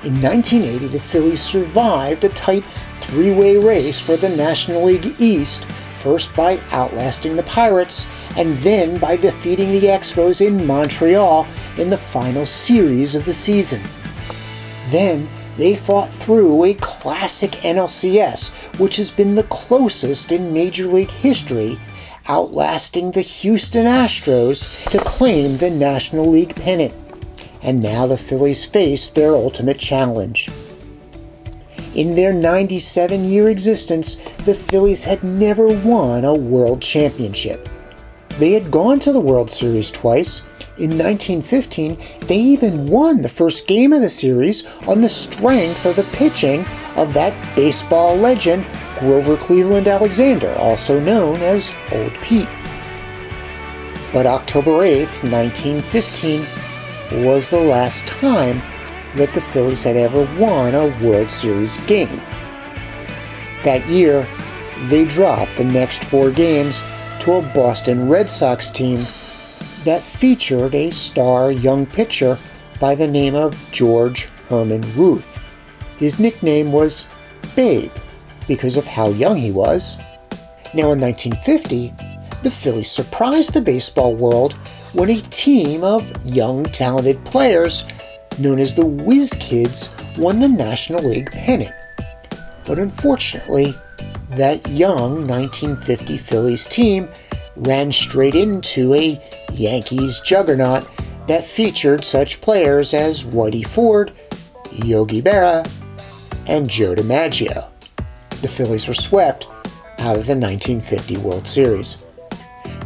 In 1980, the Phillies survived a tight three-way race for the National League East, first by outlasting the Pirates, and then by defeating the Expos in Montreal in the final series of the season. Then, they fought through a classic NLCS, which has been the closest in Major League history, outlasting the Houston Astros to claim the National League pennant. And now the Phillies face their ultimate challenge. In their 97-year existence, the Phillies had never won a World Championship. They had gone to the World Series twice. In 1915, they even won the first game of the series on the strength of the pitching of that baseball legend, Grover Cleveland Alexander, also known as Old Pete. But October 8th, 1915, was the last time that the Phillies had ever won a World Series game. That year, they dropped the next 4 games to a Boston Red Sox team that featured a star young pitcher by the name of George Herman Ruth. His nickname was Babe because of how young he was. Now in 1950, the Phillies surprised the baseball world when a team of young talented players known as the Whiz Kids won the National League pennant. But unfortunately, that young 1950 Phillies team ran straight into a Yankees juggernaut that featured such players as Whitey Ford, Yogi Berra, and Joe DiMaggio. The Phillies were swept out of the 1950 World Series.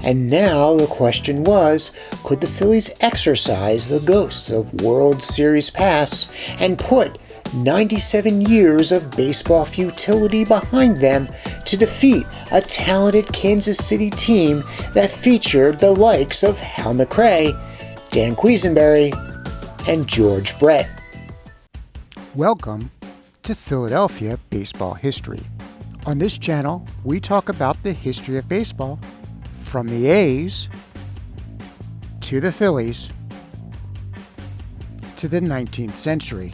And now the question was, could the Phillies exorcise the ghosts of World Series past and put 97 years of baseball futility behind them to defeat a talented Kansas City team that featured the likes of Hal McRae, Dan Quisenberry, and George Brett. Welcome to Philadelphia Baseball History. On this channel, we talk about the history of baseball from the A's to the Phillies to the 19th century.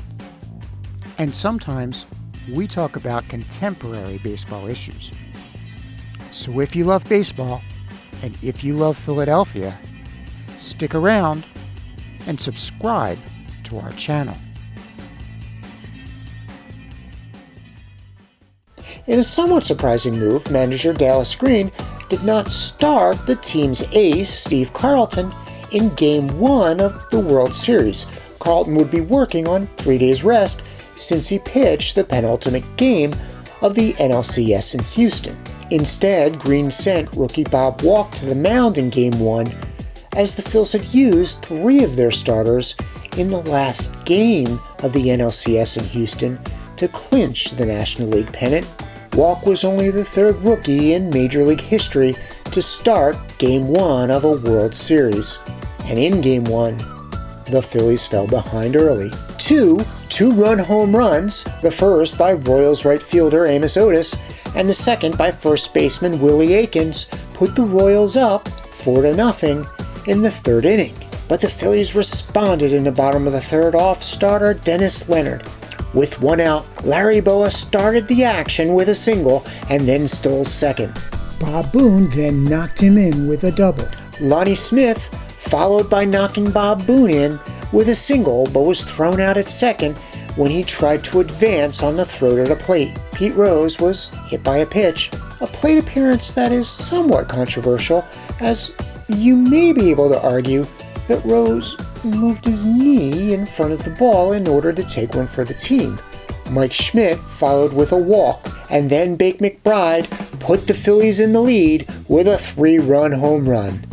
And sometimes we talk about contemporary baseball issues. So if you love baseball and if you love Philadelphia, stick around and subscribe to our channel. In a somewhat surprising move, manager Dallas Green did not start the team's ace, Steve Carlton, in Game 1 of the World Series. Carlton would be working on 3 days rest since he pitched the penultimate game of the NLCS in Houston. Instead, Green sent rookie Bob Walk to the mound in Game 1, as the Phils had used 3 of their starters in the last game of the NLCS in Houston to clinch the National League pennant. Walk was only the 3rd rookie in Major League history to start Game 1 of a World Series. And in Game 1, the Phillies fell behind early. Two-run home runs, the first by Royals right fielder Amos Otis, and the second by first baseman Willie Aikens, put the Royals up 4-0 in the 3rd inning. But the Phillies responded in the bottom of the 3rd off starter Dennis Leonard. With 1 out, Larry Boa started the action with a single and then stole second. Bob Boone then knocked him in with a double. Lonnie Smith followed by knocking Bob Boone in with a single, but was thrown out at second when he tried to advance on the throw to the plate. Pete Rose was hit by a pitch, a plate appearance that is somewhat controversial, as you may be able to argue that Rose moved his knee in front of the ball in order to take one for the team. Mike Schmidt followed with a walk, and then Bake McBride put the Phillies in the lead with a 3-run home run.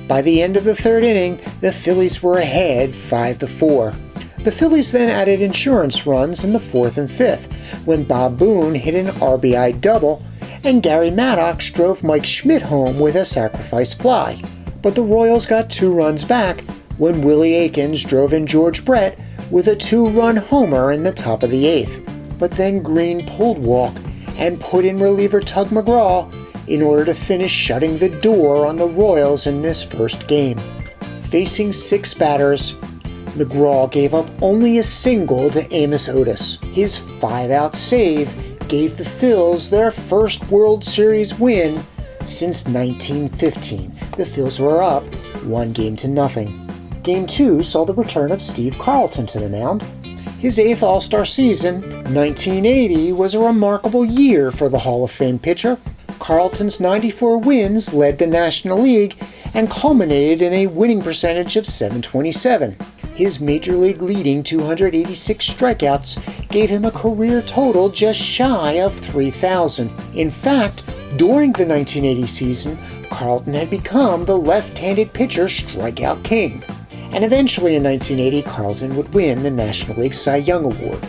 By the end of the 3rd inning, the Phillies were ahead 5-4. The Phillies then added insurance runs in the 4th and 5th, when Bob Boone hit an RBI double, and Gary Maddox drove Mike Schmidt home with a sacrifice fly. But the Royals got 2 runs back when Willie Aikens drove in George Brett with a 2-run homer in the top of the 8th. But then Green pulled walk and put in reliever Tug McGraw in order to finish shutting the door on the Royals in this first game. Facing 6 batters, McGraw gave up only a single to Amos Otis. His 5-out save gave the Phils their first World Series win since 1915. The Phils were up 1-0. Game 2 saw the return of Steve Carlton to the mound. His 8th All-Star season, 1980, was a remarkable year for the Hall of Fame pitcher. Carlton's 94 wins led the National League and culminated in a winning percentage of .727. His Major League leading 286 strikeouts gave him a career total just shy of 3,000. In fact, during the 1980 season, Carlton had become the left-handed pitcher strikeout king. And eventually in 1980, Carlton would win the National League Cy Young Award.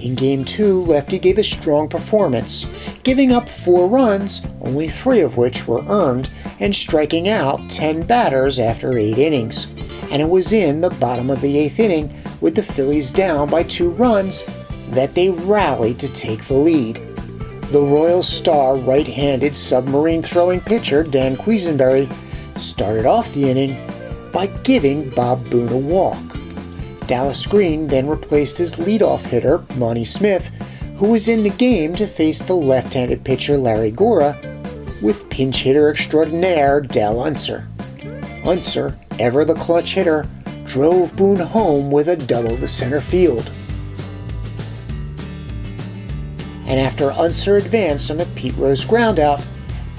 In Game 2, Lefty gave a strong performance, giving up 4 runs, only 3 of which were earned, and striking out 10 batters after 8 innings. And it was in the bottom of the 8th inning, with the Phillies down by 2 runs, that they rallied to take the lead. The Royals' star right-handed submarine throwing pitcher Dan Quisenberry started off the inning by giving Bob Boone a walk. Dallas Green then replaced his leadoff hitter, Lonnie Smith, who was in the game to face the left-handed pitcher Larry Gora, with pinch hitter extraordinaire Dell Unser. Unser, ever the clutch hitter, drove Boone home with a double to center field. And after Unser advanced on a Pete Rose groundout,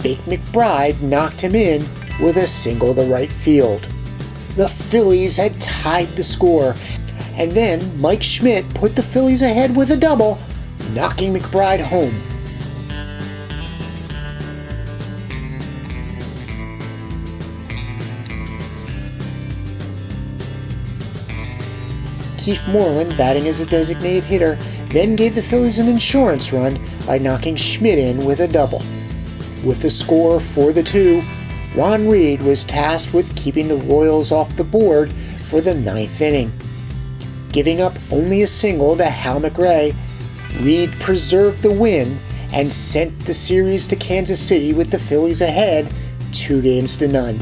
Bake McBride knocked him in with a single to right field. The Phillies had tied the score, and then Mike Schmidt put the Phillies ahead with a double, knocking McBride home. Keith Moreland, batting as a designated hitter, then gave the Phillies an insurance run by knocking Schmidt in with a double. With the score 4-2, Ron Reed was tasked with keeping the Royals off the board for the 9th inning. Giving up only a single to Hal McRae, Reed preserved the win and sent the series to Kansas City with the Phillies ahead 2-0.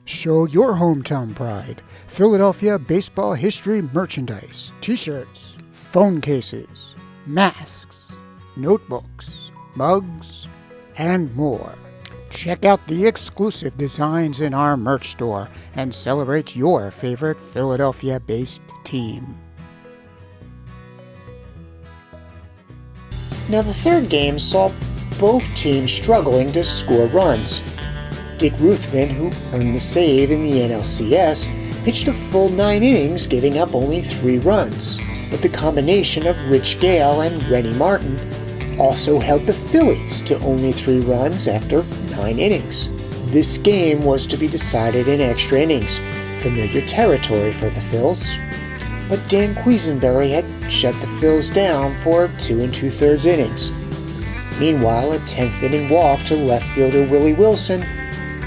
Show your hometown pride. Philadelphia baseball history merchandise, t-shirts, phone cases, masks, notebooks, mugs, and more. Check out the exclusive designs in our merch store and celebrate your favorite Philadelphia-based team. Now the third game saw both teams struggling to score runs. Dick Ruthven, who earned the save in the NLCS, pitched a full 9 innings, giving up only 3 runs. But the combination of Rich Gale and Rennie Martin also held the Phillies to only 3 runs after 9 innings. This game was to be decided in extra innings, familiar territory for the Phils. But Dan Quisenberry had shut the Phils down for 2 2/3 innings. Meanwhile, a 10th inning walk to left fielder Willie Wilson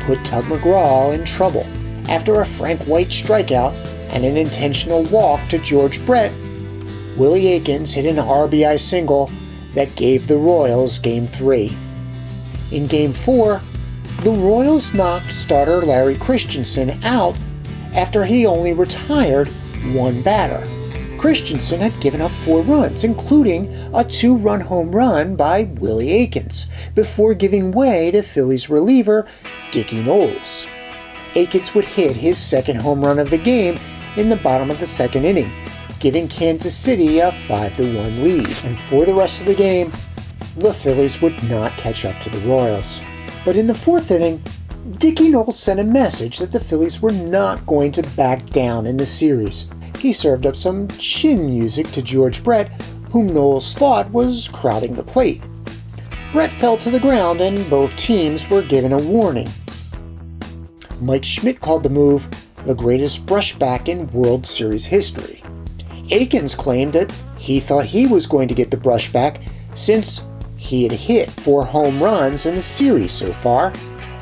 put Tug McGraw in trouble. After a Frank White strikeout and an intentional walk to George Brett, Willie Aikens hit an RBI single that gave the Royals Game 3. In Game 4, the Royals knocked starter Larry Christensen out after he only retired 1 batter. Christensen had given up 4 runs, including a 2-run home run by Willie Aikens, before giving way to Phillies reliever Dickie Knowles. Aikens would hit his second home run of the game in the bottom of the 2nd inning, giving Kansas City a 5-1 lead. And for the rest of the game, the Phillies would not catch up to the Royals. But in the 4th inning, Dickie Knowles sent a message that the Phillies were not going to back down in the series. He served up some chin music to George Brett, whom Knowles thought was crowding the plate. Brett fell to the ground and both teams were given a warning. Mike Schmidt called the move the greatest brushback in World Series history. Aikens claimed that he thought he was going to get the brushback since he had hit 4 home runs in the series so far,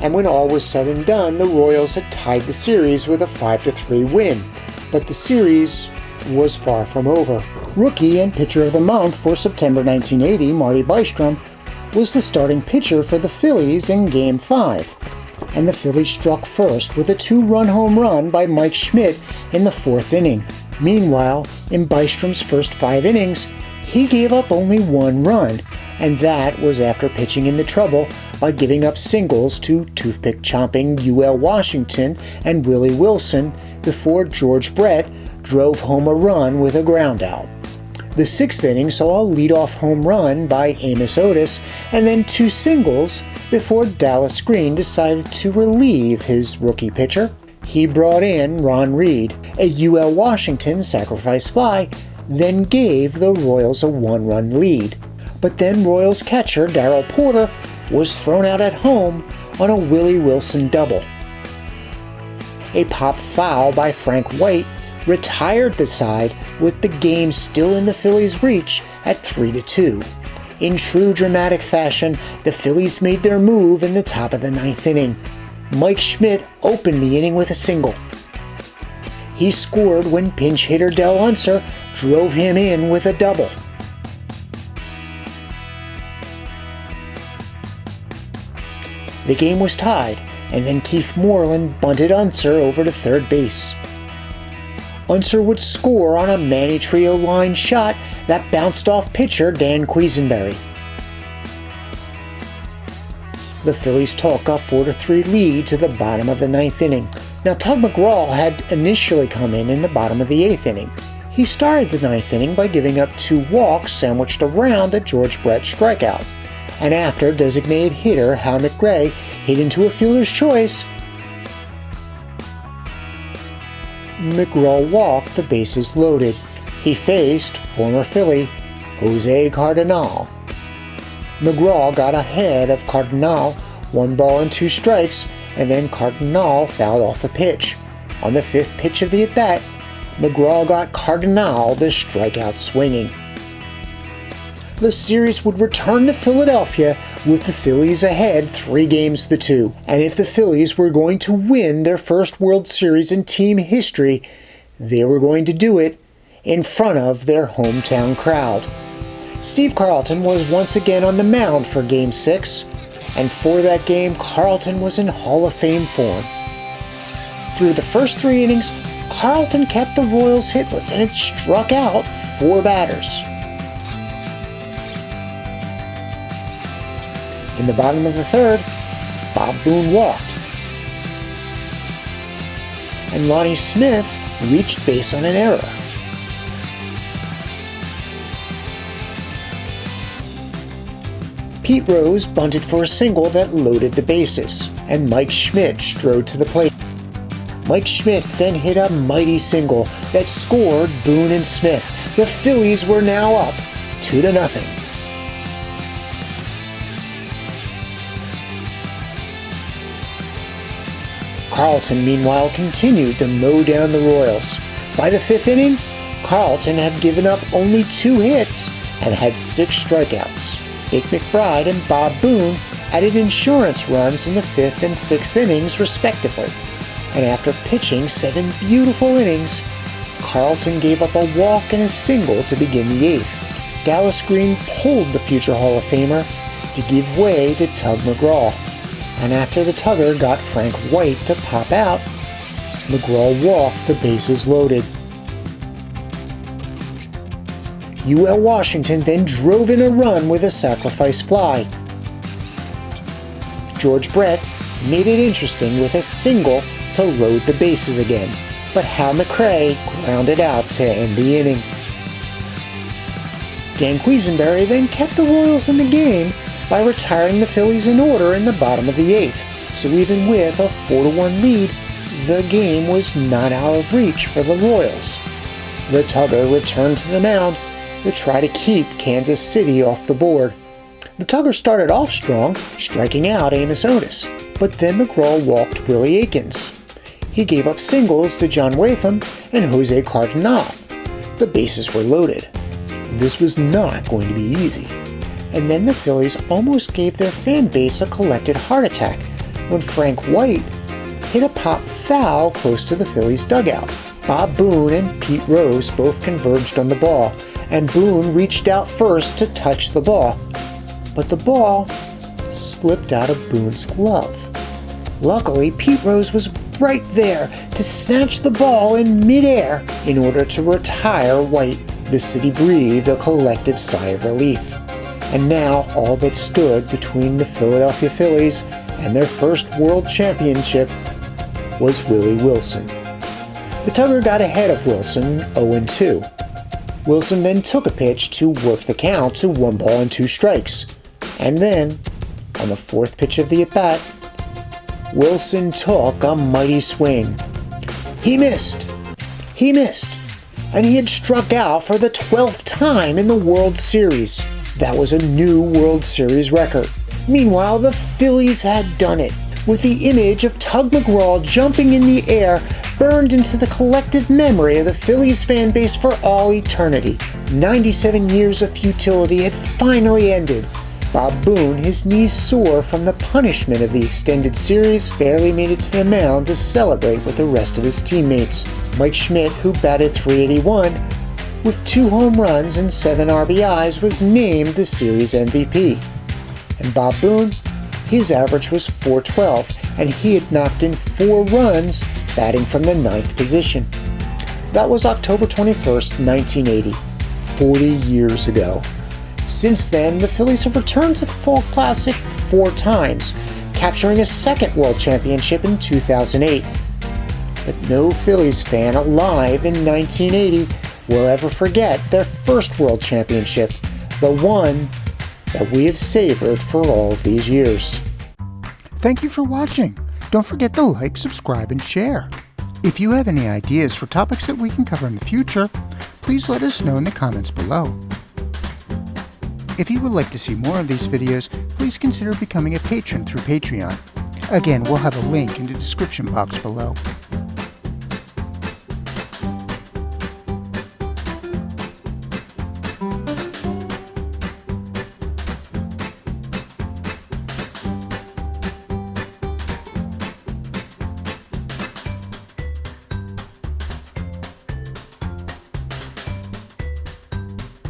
and when all was said and done, the Royals had tied the series with a 5-3 win. But the series was far from over. Rookie and Pitcher of the Month for September 1980, Marty Bystrom, was the starting pitcher for the Phillies in Game 5. And the Phillies struck first with a 2-run home run by Mike Schmidt in the 4th inning. Meanwhile, in Bystrom's first 5 innings, he gave up only 1 run, and that was after pitching in the trouble by giving up singles to toothpick-chomping UL Washington and Willie Wilson before George Brett drove home a run with a groundout. The 6th inning saw a leadoff home run by Amos Otis and then 2 singles before Dallas Green decided to relieve his rookie pitcher. He brought in Ron Reed, a UL Washington sacrifice fly, then gave the Royals a 1-run lead. But then Royals catcher Darrell Porter was thrown out at home on a Willie Wilson double. A pop foul by Frank White retired the side with the game still in the Phillies' reach at 3-2. In true dramatic fashion, the Phillies made their move in the top of the 9th inning. Mike Schmidt opened the inning with a single. He scored when pinch hitter Del Unser drove him in with a double. The game was tied, and then Keith Moreland bunted Unser over to third base. Unser would score on a Manny Trillo line shot that bounced off pitcher Dan Quisenberry. The Phillies took a 4-3 lead to the bottom of the 9th inning. Now, Tug McGraw had initially come in the bottom of the 8th inning. He started the 9th inning by giving up 2 walks sandwiched around a George Brett strikeout. And after designated hitter Hal McRae hit into a fielder's choice, McGraw walked the bases loaded. He faced former Philly Jose Cardinal. McGraw got ahead of Cardinal 1 ball and 2 strikes, and then Cardinal fouled off a pitch. On the 5th pitch of the at-bat, McGraw got Cardinal the strikeout swinging. The series would return to Philadelphia with the Phillies ahead 3-2. And if the Phillies were going to win their first World Series in team history, they were going to do it in front of their hometown crowd. Steve Carlton was once again on the mound for Game 6, and for that game, Carlton was in Hall of Fame form. Through the first 3 innings, Carlton kept the Royals hitless, and it struck out 4 batters. In the bottom of the 3rd, Bob Boone walked, and Lonnie Smith reached base on an error. Pete Rose bunted for a single that loaded the bases, and Mike Schmidt strode to the plate. Mike Schmidt then hit a mighty single that scored Boone and Smith. The Phillies were now up 2-0. Carlton, meanwhile, continued to mow down the Royals. By the 5th inning, Carlton had given up only 2 hits and had 6 strikeouts. Dick McBride and Bob Boone added insurance runs in the 5th and 6th innings, respectively. And after pitching 7 beautiful innings, Carlton gave up a walk and a single to begin the 8th. Dallas Green pulled the future Hall of Famer to give way to Tug McGraw. And after the Tugger got Frank White to pop out, McGraw walked the bases loaded. UL Washington then drove in a run with a sacrifice fly. George Brett made it interesting with a single to load the bases again, but Hal McRae grounded out to end the inning. Dan Quisenberry then kept the Royals in the game by retiring the Phillies in order in the bottom of the 8th. So even with a 4-1 lead, the game was not out of reach for the Royals. The Tugger returned to the mound to try to keep Kansas City off the board. The Tugger started off strong, striking out Amos Otis, but then McGraw walked Willie Aikens. He gave up singles to John Watham and Jose Cardinal. The bases were loaded. This was not going to be easy. And then the Phillies almost gave their fan base a collected heart attack when Frank White hit a pop foul close to the Phillies dugout. Bob Boone and Pete Rose both converged on the ball, and Boone reached out first to touch the ball. But the ball slipped out of Boone's glove. Luckily, Pete Rose was right there to snatch the ball in midair in order to retire White. The city breathed a collective sigh of relief. And now all that stood between the Philadelphia Phillies and their first world championship was Willie Wilson. The Tugger got ahead of Wilson 0-2. Wilson then took a pitch to work the count to 1 ball and 2 strikes. And then, on the 4th pitch of the at-bat, Wilson took a mighty swing. He missed, and he had struck out for the 12th time in the World Series. That was a new World Series record. Meanwhile, the Phillies had done it, with the image of Tug McGraw jumping in the air burned into the collective memory of the Phillies fan base for all eternity. 97 years of futility had finally ended. Bob Boone, his knees sore from the punishment of the extended series, barely made it to the mound to celebrate with the rest of his teammates. Mike Schmidt, who batted .381, with 2 home runs and 7 RBIs, was named the series MVP. And Bob Boone, his average was .412, and he had knocked in 4 runs, batting from the 9th position. That was October 21st, 1980, 40 years ago. Since then, the Phillies have returned to the Fall Classic 4 times, capturing a 2nd World Championship in 2008. But no Phillies fan alive in 1980 will ever forget their first World Championship, the one that we have savored for all of these years. Thank you for watching. Don't forget to like, subscribe, and share. If you have any ideas for topics that we can cover in the future, please let us know in the comments below. If you would like to see more of these videos, please consider becoming a patron through Patreon. Again, we'll have a link in the description box below.